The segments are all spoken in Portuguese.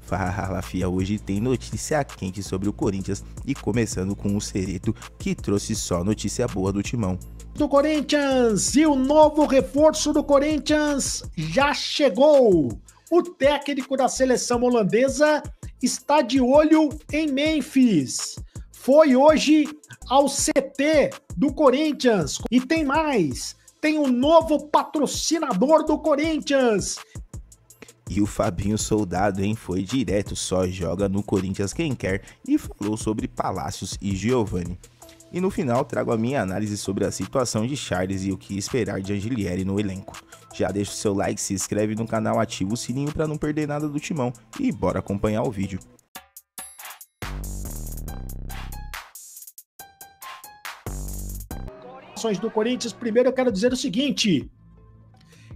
Fala, fia, hoje tem notícia quente sobre o Corinthians e começando com o Cereto, que trouxe só notícia boa do Timão. Do Corinthians, e o novo reforço do Corinthians já chegou. O técnico da seleção holandesa está de olho em Memphis. Foi hoje ao CT do Corinthians. E tem mais, tem um novo patrocinador do Corinthians. E o Fabinho Soldado, hein, foi direto, só joga no Corinthians quem quer, e falou sobre Palácios e Giovani. E no final trago a minha análise sobre a situação de Charles e o que esperar de Angelieri no elenco. Já deixa o seu like, se inscreve no canal, ativa o sininho para não perder nada do Timão e bora acompanhar o vídeo. Do Corinthians, primeiro eu quero dizer o seguinte,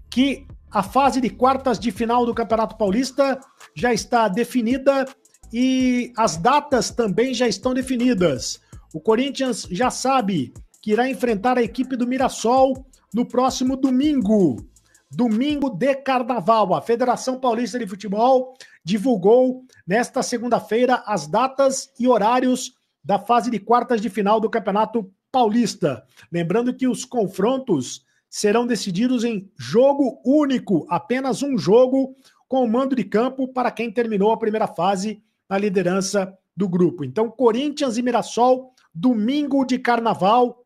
que a fase de quartas de final do Campeonato Paulista já está definida e as datas também já estão definidas. O Corinthians já sabe que irá enfrentar a equipe do Mirassol no próximo domingo. Domingo de Carnaval. A Federação Paulista de Futebol divulgou nesta segunda-feira as datas e horários da fase de quartas de final do Campeonato Paulista. Lembrando que os confrontos serão decididos em jogo único, apenas um jogo com o mando de campo para quem terminou a primeira fase na liderança do grupo. Então, Corinthians e Mirassol, domingo de Carnaval,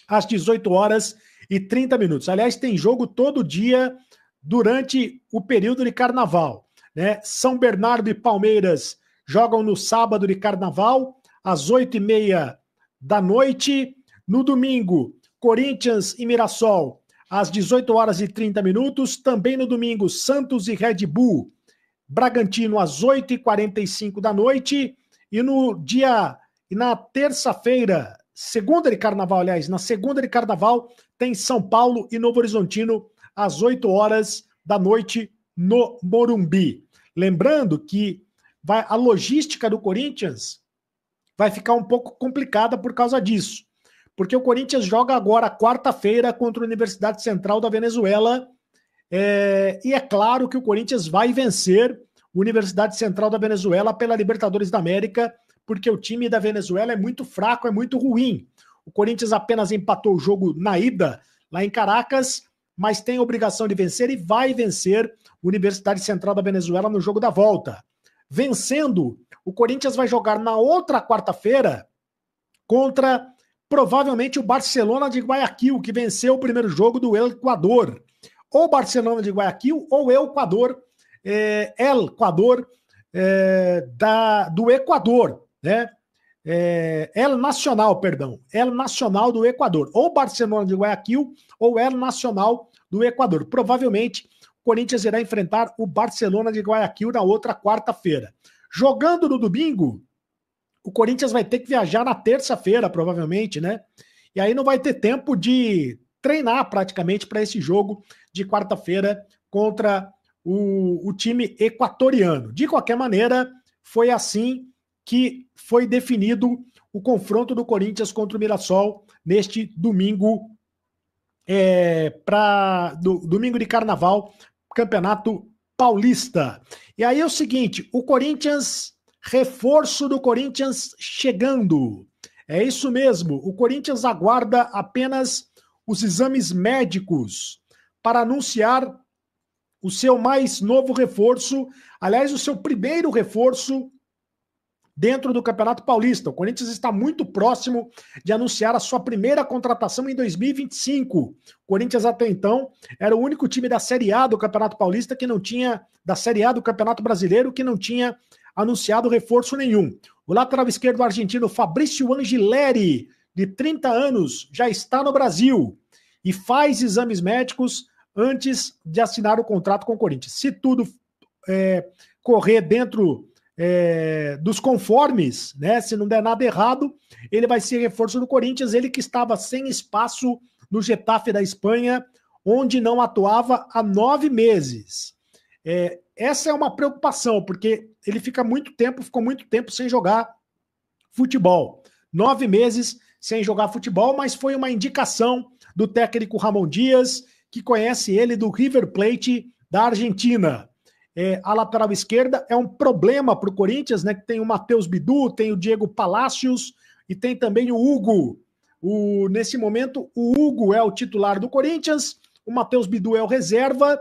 às 18h30. Aliás, tem jogo todo dia durante o período de Carnaval, né? São Bernardo e Palmeiras jogam no sábado de Carnaval, às 20h30. No domingo, Corinthians e Mirassol, às 18h30. Também no domingo, Santos e Red Bull Bragantino, às 20h45. E na terça-feira, segunda de Carnaval, aliás, na segunda de Carnaval, tem São Paulo e Novo Horizontino, às 20h no Morumbi. Lembrando que a logística do Corinthians vai ficar um pouco complicada por causa disso. Porque o Corinthians joga agora, quarta-feira, contra a Universidade Central da Venezuela. E é claro que o Corinthians vai vencer a Universidade Central da Venezuela pela Libertadores da América, porque o time da Venezuela é muito fraco, é muito ruim. O Corinthians apenas empatou o jogo na ida, lá em Caracas, mas tem a obrigação de vencer e vai vencer a Universidade Central da Venezuela no jogo da volta. Vencendo, o Corinthians vai jogar na outra quarta-feira contra provavelmente o Barcelona de Guayaquil, que venceu o primeiro jogo do Equador. Ou Barcelona de Guayaquil ou Equador, do Equador, né? El Nacional do Equador. Ou Barcelona de Guayaquil ou El Nacional do Equador. Provavelmente o Corinthians irá enfrentar o Barcelona de Guayaquil na outra quarta-feira. Jogando no domingo, o Corinthians vai ter que viajar na terça-feira, provavelmente, né? E aí não vai ter tempo de treinar praticamente para esse jogo de quarta-feira contra o time equatoriano. De qualquer maneira, foi assim que foi definido o confronto do Corinthians contra o Mirassol neste domingo, domingo de Carnaval, Campeonato Paulista. E aí é o seguinte, o Corinthians... Reforço do Corinthians chegando. É isso mesmo, o Corinthians aguarda apenas os exames médicos para anunciar o seu mais novo reforço, aliás, o seu primeiro reforço dentro do Campeonato Paulista. O Corinthians está muito próximo de anunciar a sua primeira contratação em 2025. O Corinthians até então era o único time da Série A do Campeonato Paulista que não tinha, da Série A do Campeonato Brasileiro, que não tinha anunciado reforço nenhum. O lateral esquerdo argentino Fabrício Angileri, de 30 anos, já está no Brasil e faz exames médicos antes de assinar o contrato com o Corinthians. Se tudo correr dentro dos conformes, né, se não der nada errado, ele vai ser reforço do Corinthians, ele que estava sem espaço no Getafe da Espanha, onde não atuava há 9 meses. Essa é uma preocupação, porque ele ficou muito tempo sem jogar futebol. 9 meses sem jogar futebol, mas foi uma indicação do técnico Ramon Dias, que conhece ele do River Plate da Argentina. A lateral esquerda é um problema para o Corinthians, né? Que tem o Matheus Bidu, tem o Diego Palacios e tem também o Hugo. Nesse momento, o Hugo é o titular do Corinthians, o Matheus Bidu é o reserva.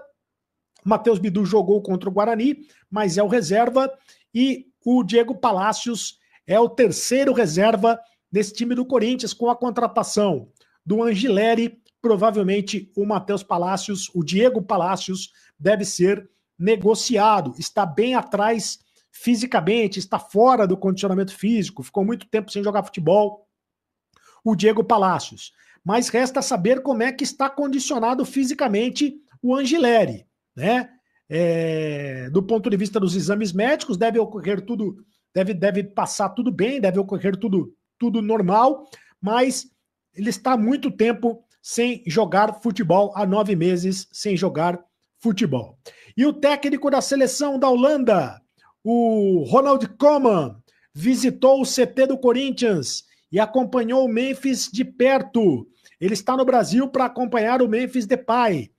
O Matheus Bidu jogou contra o Guarani, mas é o reserva. E o Diego Palacios é o terceiro reserva desse time do Corinthians, com a contratação do Angileri. Provavelmente o Matheus Palacios, o Diego Palacios, deve ser negociado. Está bem atrás fisicamente, está fora do condicionamento físico, ficou muito tempo sem jogar futebol, o Diego Palacios. Mas resta saber como é que está condicionado fisicamente o Angileri, né? Do ponto de vista dos exames médicos, deve ocorrer tudo, deve passar tudo bem, deve ocorrer tudo normal, mas ele está há muito tempo sem jogar futebol, há 9 meses sem jogar futebol. E o técnico da seleção da Holanda, o Ronald Koeman, visitou o CT do Corinthians e acompanhou o Memphis de perto. Ele está no Brasil para acompanhar o Memphis Depay.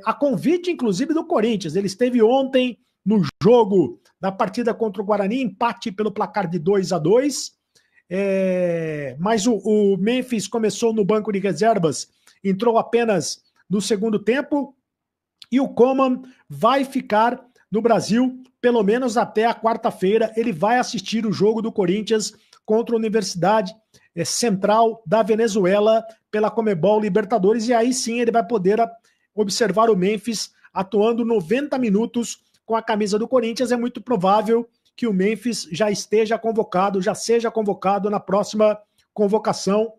A convite, inclusive, do Corinthians. Ele esteve ontem no jogo da partida contra o Guarani, empate pelo placar de 2-2. Mas o Memphis começou no banco de reservas, entrou apenas no segundo tempo, e o Koeman vai ficar no Brasil pelo menos até a quarta-feira. Ele vai assistir o jogo do Corinthians contra a Universidade Central da Venezuela pela Conmebol Libertadores, e aí sim ele vai poder observar o Memphis atuando 90 minutos com a camisa do Corinthians. É muito provável que o Memphis já seja convocado na próxima convocação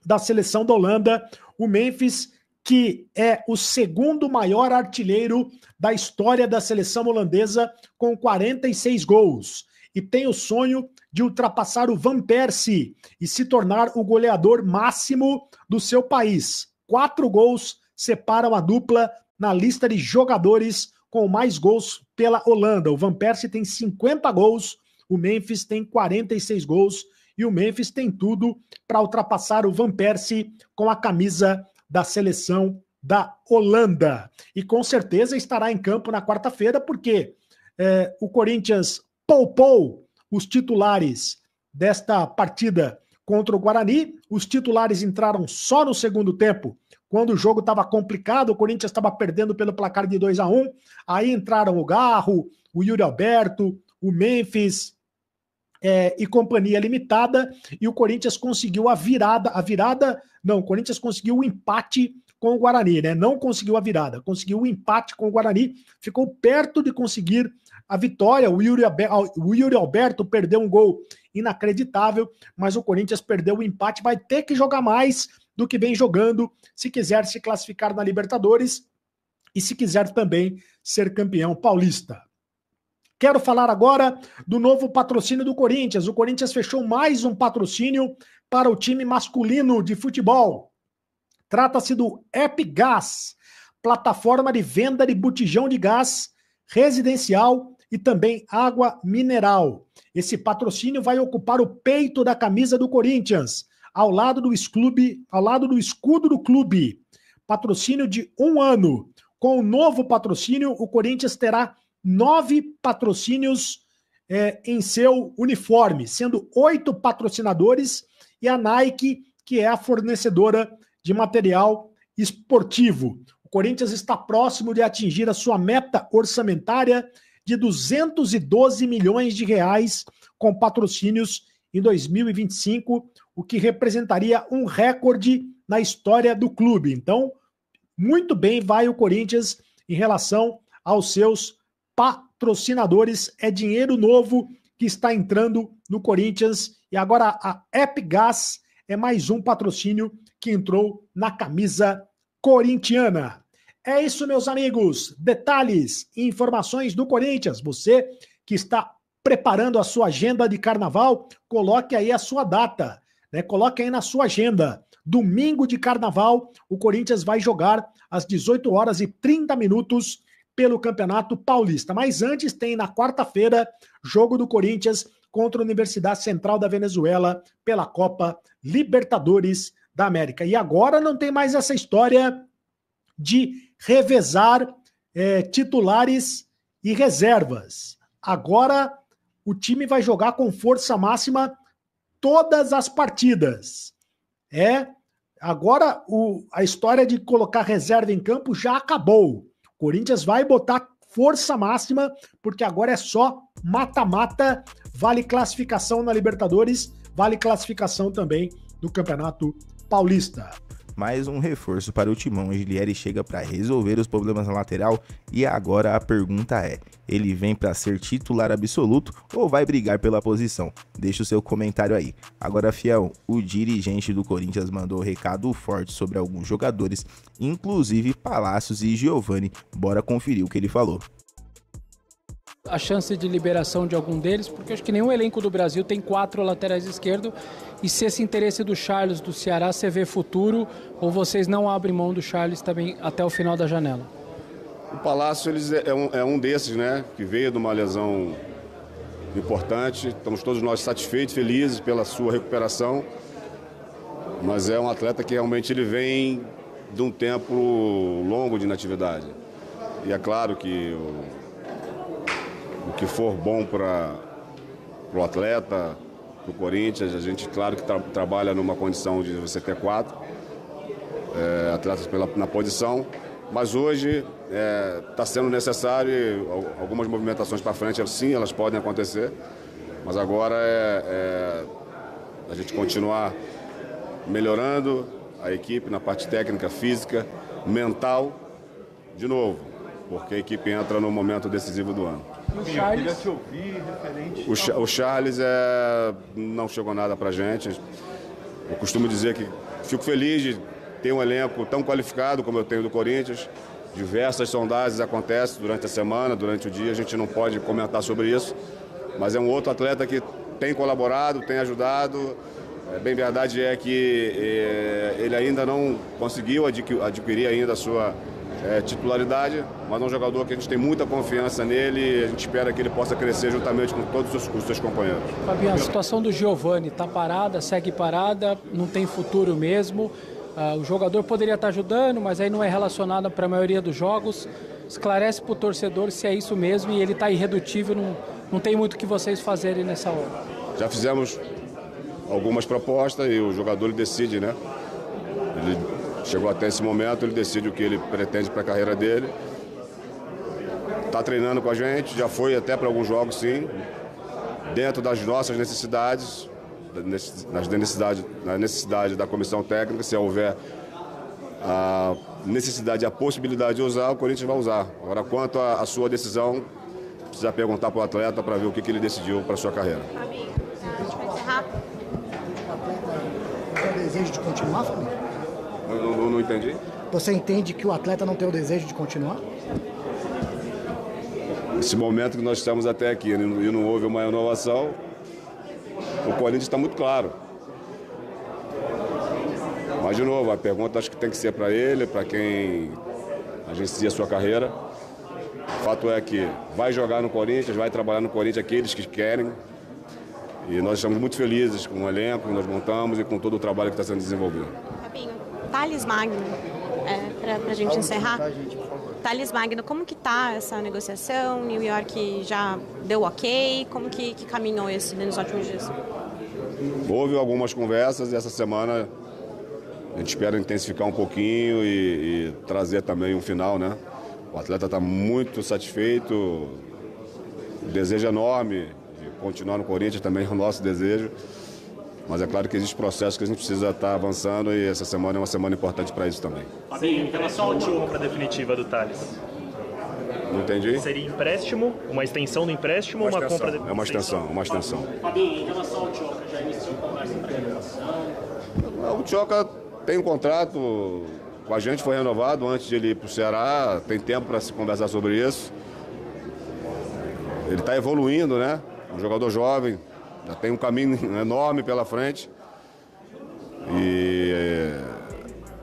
da seleção da Holanda. O Memphis, que é o segundo maior artilheiro da história da seleção holandesa, com 46 gols, e tem o sonho de ultrapassar o Van Persie e se tornar o goleador máximo do seu país. 4 gols separam a dupla na lista de jogadores com mais gols pela Holanda. O Van Persie tem 50 gols, o Memphis tem 46 gols, e o Memphis tem tudo para ultrapassar o Van Persie com a camisa da seleção da Holanda. E com certeza estará em campo na quarta-feira, porque o Corinthians poupou os titulares desta partida contra o Guarani. Os titulares entraram só no segundo tempo, quando o jogo estava complicado, o Corinthians estava perdendo pelo placar de 2-1, aí entraram o Garro, o Yuri Alberto, o Memphis e companhia limitada, e o Corinthians conseguiu o Corinthians conseguiu o empate com o Guarani, né? Não conseguiu a virada, conseguiu o empate com o Guarani, ficou perto de conseguir a vitória. O Yuri Alberto perdeu um gol inacreditável, mas o Corinthians perdeu o empate, vai ter que jogar mais do que vem jogando, se quiser se classificar na Libertadores e se quiser também ser campeão paulista. Quero falar agora do novo patrocínio do Corinthians. O Corinthians fechou mais um patrocínio para o time masculino de futebol. Trata-se do Epgás, plataforma de venda de botijão de gás residencial e também água mineral. Esse patrocínio vai ocupar o peito da camisa do Corinthians, ao lado do escudo do clube. Patrocínio de 1 ano. Com o novo patrocínio, o Corinthians terá 9 patrocínios em seu uniforme, sendo 8 patrocinadores e a Nike, que é a fornecedora de material esportivo. O Corinthians está próximo de atingir a sua meta orçamentária de 212 milhões de reais com patrocínios em 2025, o que representaria um recorde na história do clube. Então, muito bem vai o Corinthians em relação aos seus patrocinadores. É dinheiro novo que está entrando no Corinthians, e agora a Epgás é mais um patrocínio que entrou na camisa corintiana. É isso, meus amigos. Detalhes e informações do Corinthians. Você que está preparando a sua agenda de carnaval, coloque aí a sua data, né? Coloque aí na sua agenda. Domingo de carnaval, o Corinthians vai jogar às 18h30 pelo Campeonato Paulista. Mas antes tem na quarta-feira, jogo do Corinthians contra a Universidade Central da Venezuela pela Copa Libertadores da América. E agora não tem mais essa história de revezar titulares e reservas. Agora o time vai jogar com força máxima todas as partidas. Agora a história de colocar reserva em campo já acabou. O Corinthians vai botar força máxima, porque agora é só mata-mata, vale classificação na Libertadores, vale classificação também no Campeonato Paulista. Mais um reforço para o Timão. Gilieri chega para resolver os problemas na lateral e agora a pergunta é: ele vem para ser titular absoluto ou vai brigar pela posição? Deixa o seu comentário aí. Agora, fiel, o dirigente do Corinthians mandou recado forte sobre alguns jogadores, inclusive Palácios e Giovani. Bora conferir o que ele falou. A chance de liberação de algum deles, porque acho que nenhum elenco do Brasil tem 4 laterais esquerdos, e se esse interesse do Charles do Ceará você vê futuro, ou vocês não abrem mão do Charles também até o final da janela? O Palácio é um desses, né, que veio de uma lesão importante. Estamos todos nós satisfeitos, felizes pela sua recuperação, mas é um atleta que realmente ele vem de um tempo longo de inatividade. E é claro que o que for bom para o atleta, para o Corinthians, a gente, claro que trabalha numa condição de você ter 4 atletas na posição, mas hoje está sendo necessário algumas movimentações para frente, sim, elas podem acontecer, mas agora a gente continuar melhorando a equipe na parte técnica, física, mental, de novo, porque a equipe entra no momento decisivo do ano. O Charles não chegou nada pra gente. Eu costumo dizer que fico feliz de ter um elenco tão qualificado como eu tenho do Corinthians. Diversas sondagens acontecem durante a semana, durante o dia, a gente não pode comentar sobre isso, mas é um outro atleta que tem colaborado, tem ajudado. Bem verdade é que ele ainda não conseguiu adquirir ainda a sua titularidade, mas é um jogador que a gente tem muita confiança nele e a gente espera que ele possa crescer juntamente com todos os seus companheiros. Fabiano, a situação do Giovani está parada, segue parada, não tem futuro mesmo. O jogador poderia estar ajudando, mas aí não é relacionado para a maioria dos jogos. Esclarece para o torcedor se é isso mesmo e ele está irredutível, não tem muito o que vocês fazerem nessa hora. Já fizemos algumas propostas e o jogador ele decide, né? Ele chegou até esse momento, ele decide o que ele pretende para a carreira dele. Está treinando com a gente, já foi até para alguns jogos, sim, dentro das nossas necessidades, na necessidade da comissão técnica. Se houver a necessidade e a possibilidade de usar, o Corinthians vai usar. Agora, quanto à sua decisão, precisa perguntar para o atleta para ver o que ele decidiu para a sua carreira. Fabinho, a gente vai encerrar. Tem o desejo de continuar, Fabinho? Não entendi. Você entende que o atleta não tem o desejo de continuar? Nesse momento que nós estamos até aqui e não houve uma renovação, o Corinthians está muito claro. Mas, de novo, a pergunta acho que tem que ser para ele, para quem agencia a sua carreira. O fato é que vai jogar no Corinthians, vai trabalhar no Corinthians aqueles que querem. E nós estamos muito felizes com o elenco que nós montamos e com todo o trabalho que está sendo desenvolvido. Fabinho, Thales Magno, para a gente encerrar. Thales Magno, como que está essa negociação? New York já deu ok? Como que caminhou isso nos últimos dias? Houve algumas conversas e essa semana a gente espera intensificar um pouquinho e trazer também um final, né? O atleta está muito satisfeito, o desejo enorme de continuar no Corinthians também é o nosso desejo. Mas é claro que existe processo que a gente precisa estar avançando e essa semana é uma semana importante para isso também. Sim, em relação à compra definitiva do Thales. Não entendi? Seria empréstimo, uma extensão do empréstimo ou uma compra definitiva? É uma extensão. Fabinho, em relação ao Tioca, já iniciou conversa para renovação? O Tioca tem um contrato com a gente, foi renovado antes de ele ir para o Ceará, tem tempo para se conversar sobre isso. Ele está evoluindo, né? Um jogador jovem. Já tem um caminho enorme pela frente e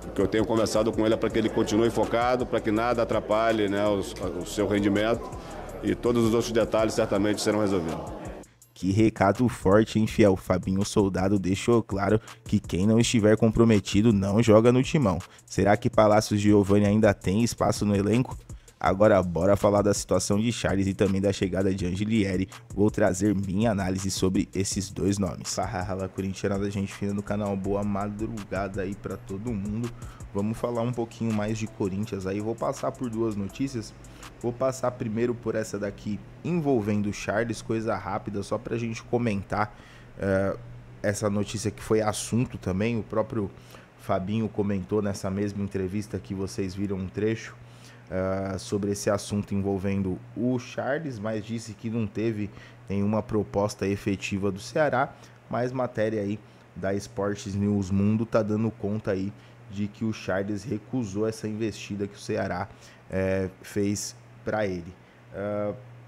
o que eu tenho conversado com ele é para que ele continue focado, para que nada atrapalhe, né, o seu rendimento e todos os outros detalhes certamente serão resolvidos. Que recado forte, hein, fiel? Fabinho Soldado deixou claro que quem não estiver comprometido não joga no Timão. Será que Palácios Giovani ainda tem espaço no elenco? Agora bora falar da situação de Charles e também da chegada de Angelieri. Vou trazer minha análise sobre esses dois nomes. Fala corintiana, gente fina no canal, boa madrugada aí pra todo mundo. Vamos falar um pouquinho mais de Corinthians aí, vou passar por duas notícias. Vou passar primeiro por essa daqui envolvendo o Charles, coisa rápida, só pra gente comentar essa notícia que foi assunto também. O próprio Fabinho comentou nessa mesma entrevista que vocês viram um trecho sobre esse assunto envolvendo o Charles, mas disse que não teve nenhuma proposta efetiva do Ceará, mas matéria aí da Esportes News Mundo tá dando conta aí de que o Charles recusou essa investida que o Ceará fez para ele.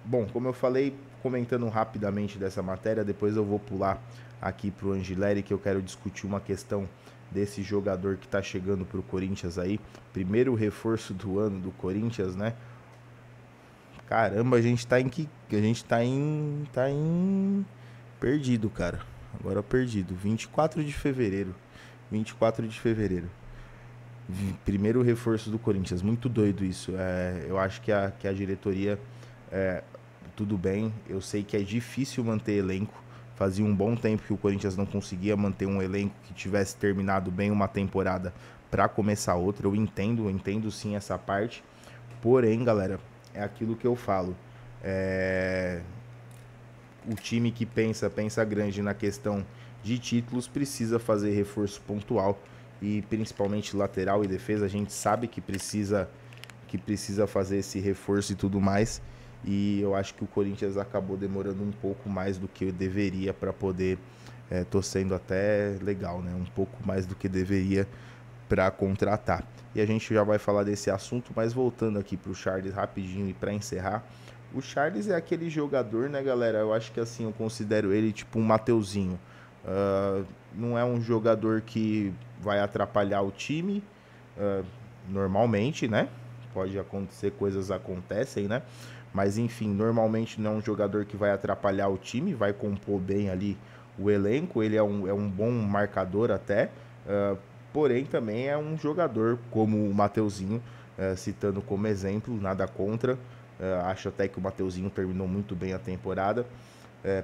Bom, como eu falei, comentando rapidamente dessa matéria, depois eu vou pular aqui para o Angelieri, que eu quero discutir uma questão desse jogador que está chegando para o Corinthians aí. Primeiro reforço do ano do Corinthians, né? Caramba, a gente tá em perdido, cara. Agora perdido. 24 de fevereiro. Primeiro reforço do Corinthians. Muito doido isso. Eu acho que a diretoria... tudo bem. Eu sei que é difícil manter elenco. Fazia um bom tempo que o Corinthians não conseguia manter um elenco que tivesse terminado bem uma temporada para começar outra. Eu entendo sim essa parte. Porém, galera, é aquilo que eu falo. O time que pensa grande na questão de títulos precisa fazer reforço pontual, e principalmente lateral e defesa. A gente sabe que precisa fazer esse reforço e tudo mais. E eu acho que o Corinthians acabou demorando um pouco mais do que deveria para poder, tô sendo até legal, né? Um pouco mais do que deveria para contratar. E a gente já vai falar desse assunto, mas voltando aqui para o Charles rapidinho e para encerrar. O Charles é aquele jogador, né, galera? Eu acho que assim, eu considero ele tipo um Mateuzinho. Não é um jogador que vai atrapalhar o time, normalmente, né? Pode acontecer, coisas acontecem, né? Mas enfim, normalmente não é um jogador que vai atrapalhar o time, vai compor bem ali o elenco. Ele é um bom marcador até, porém também é um jogador como o Mateuzinho, citando como exemplo, nada contra. Acho até que o Mateuzinho terminou muito bem a temporada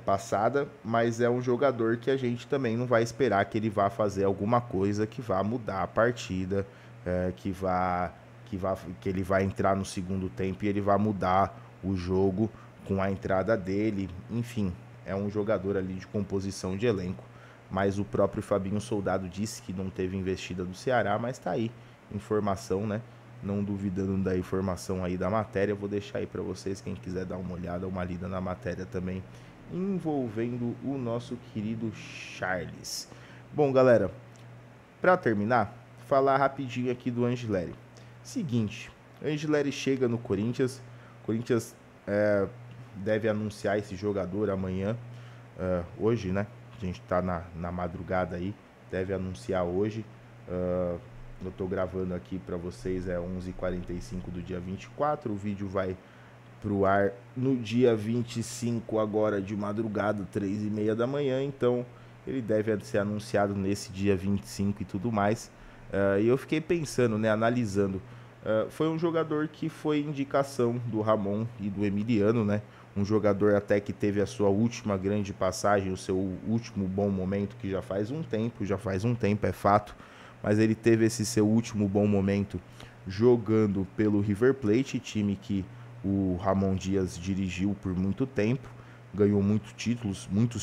passada, mas é um jogador que a gente também não vai esperar que ele vá fazer alguma coisa que vá mudar a partida, que ele vai entrar no segundo tempo e ele vai mudar o jogo com a entrada dele. Enfim, é um jogador ali de composição de elenco. Mas o próprio Fabinho Soldado disse que não teve investida do Ceará, mas tá aí, informação, né? Não duvidando da informação aí da matéria, vou deixar aí para vocês, quem quiser dar uma olhada, uma lida na matéria também, envolvendo o nosso querido Charles. Bom, galera, para terminar, falar rapidinho aqui do Angelieri. Seguinte, Angelieri chega no Corinthians. Corinthians deve anunciar esse jogador amanhã, hoje, né? A gente tá na madrugada aí, deve anunciar hoje. Eu tô gravando aqui para vocês, 11h45 do dia 24, o vídeo vai pro ar no dia 25 agora de madrugada, 3h30 da manhã, então ele deve ser anunciado nesse dia 25 e tudo mais. E eu fiquei pensando, né, analisando. Foi um jogador que foi indicação do Ramon e do Emiliano, né? Um jogador até que teve a sua última grande passagem, o seu último bom momento, que já faz um tempo, é fato, mas ele teve esse seu último bom momento jogando pelo River Plate, time que o Ramon Dias dirigiu por muito tempo, ganhou muitos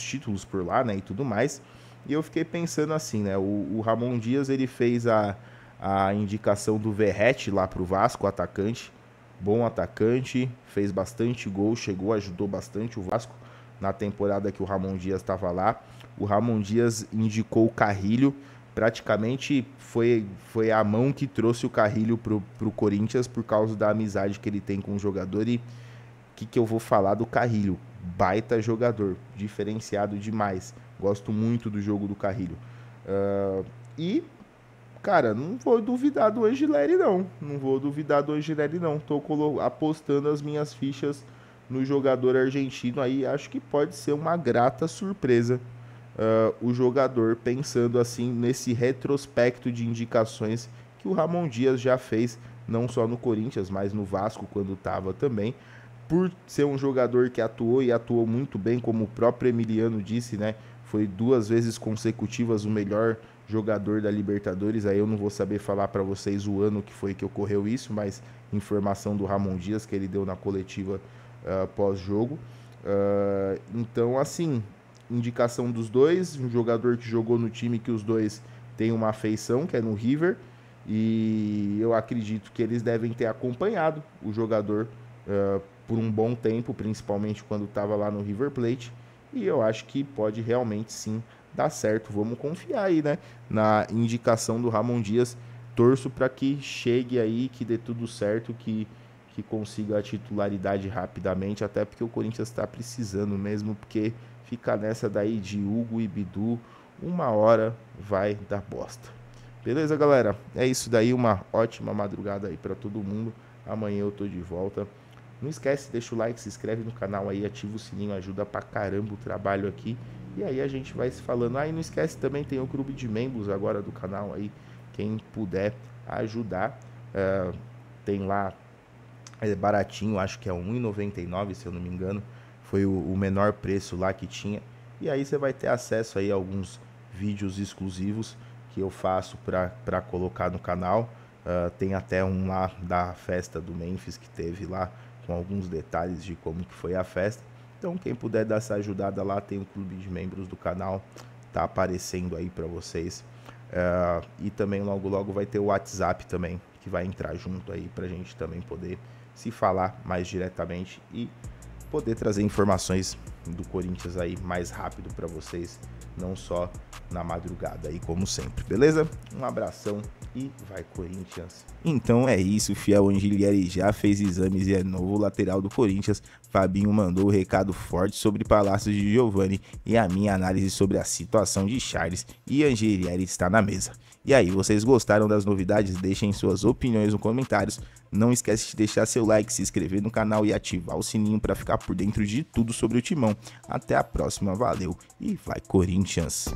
títulos por lá, né, e tudo mais. E eu fiquei pensando assim, né, o Ramon Dias, ele fez a indicação do Verratti lá pro Vasco, atacante, bom atacante, fez bastante gol, ajudou bastante o Vasco na temporada que o Ramon Dias estava lá. O Ramon Dias indicou o Carrilho, praticamente foi a mão que trouxe o Carrilho pro Corinthians por causa da amizade que ele tem com o jogador. E o que eu vou falar do Carrilho? Baita jogador, diferenciado demais, gosto muito do jogo do Carrilho. E cara, não vou duvidar do Angelieri não. Tô apostando as minhas fichas no jogador argentino aí. Acho que pode ser uma grata surpresa o jogador, pensando assim nesse retrospecto de indicações que o Ramon Dias já fez não só no Corinthians, mas no Vasco quando estava também, por ser um jogador que atuou e atuou muito bem, como o próprio Emiliano disse, né? Foi 2 vezes consecutivas o melhor jogador da Libertadores. Aí eu não vou saber falar para vocês o ano que foi que ocorreu isso, mas informação do Ramon Dias que ele deu na coletiva pós-jogo. Então, assim, indicação dos dois, um jogador que jogou no time que os dois têm uma afeição, que é no River, e eu acredito que eles devem ter acompanhado o jogador por um bom tempo, principalmente quando estava lá no River Plate, e eu acho que pode realmente sim dar certo. Vamos confiar aí, né, na indicação do Ramon Dias. Torço para que chegue aí, que dê tudo certo, que consiga a titularidade rapidamente, até porque o Corinthians está precisando mesmo, porque fica nessa daí de Hugo e Bidu, uma hora vai dar bosta. Beleza, galera? É isso daí, uma ótima madrugada aí para todo mundo. Amanhã eu tô de volta. Não esquece, deixa o like, se inscreve no canal aí, ativa o sininho, ajuda pra caramba o trabalho aqui. E aí a gente vai se falando. E não esquece também, tem o clube de membros agora do canal aí, quem puder ajudar. Tem lá, é baratinho, acho que é R$1,99, se eu não me engano. Foi o menor preço lá que tinha. E aí você vai ter acesso aí a alguns vídeos exclusivos que eu faço para colocar no canal. Tem até um lá da festa do Memphis que teve lá, com alguns detalhes de como que foi a festa. Então quem puder dar essa ajudada lá, tem o clube de membros do canal, tá aparecendo aí para vocês. E também logo vai ter o WhatsApp também, que vai entrar junto aí pra gente também poder se falar mais diretamente e poder trazer informações do Corinthians aí mais rápido para vocês, não só na madrugada aí como sempre, beleza? Um abração e vai Corinthians! Então é isso, fiel. Angelieri já fez exames e é novo lateral do Corinthians. Fabinho mandou o recado forte sobre Palácios de Giovani e a minha análise sobre a situação de Charles e Angelieri está na mesa. E aí, vocês gostaram das novidades? Deixem suas opiniões nos comentários. Não esquece de deixar seu like, se inscrever no canal e ativar o sininho para ficar por dentro de tudo sobre o Timão. Até a próxima, valeu e vai Corinthians!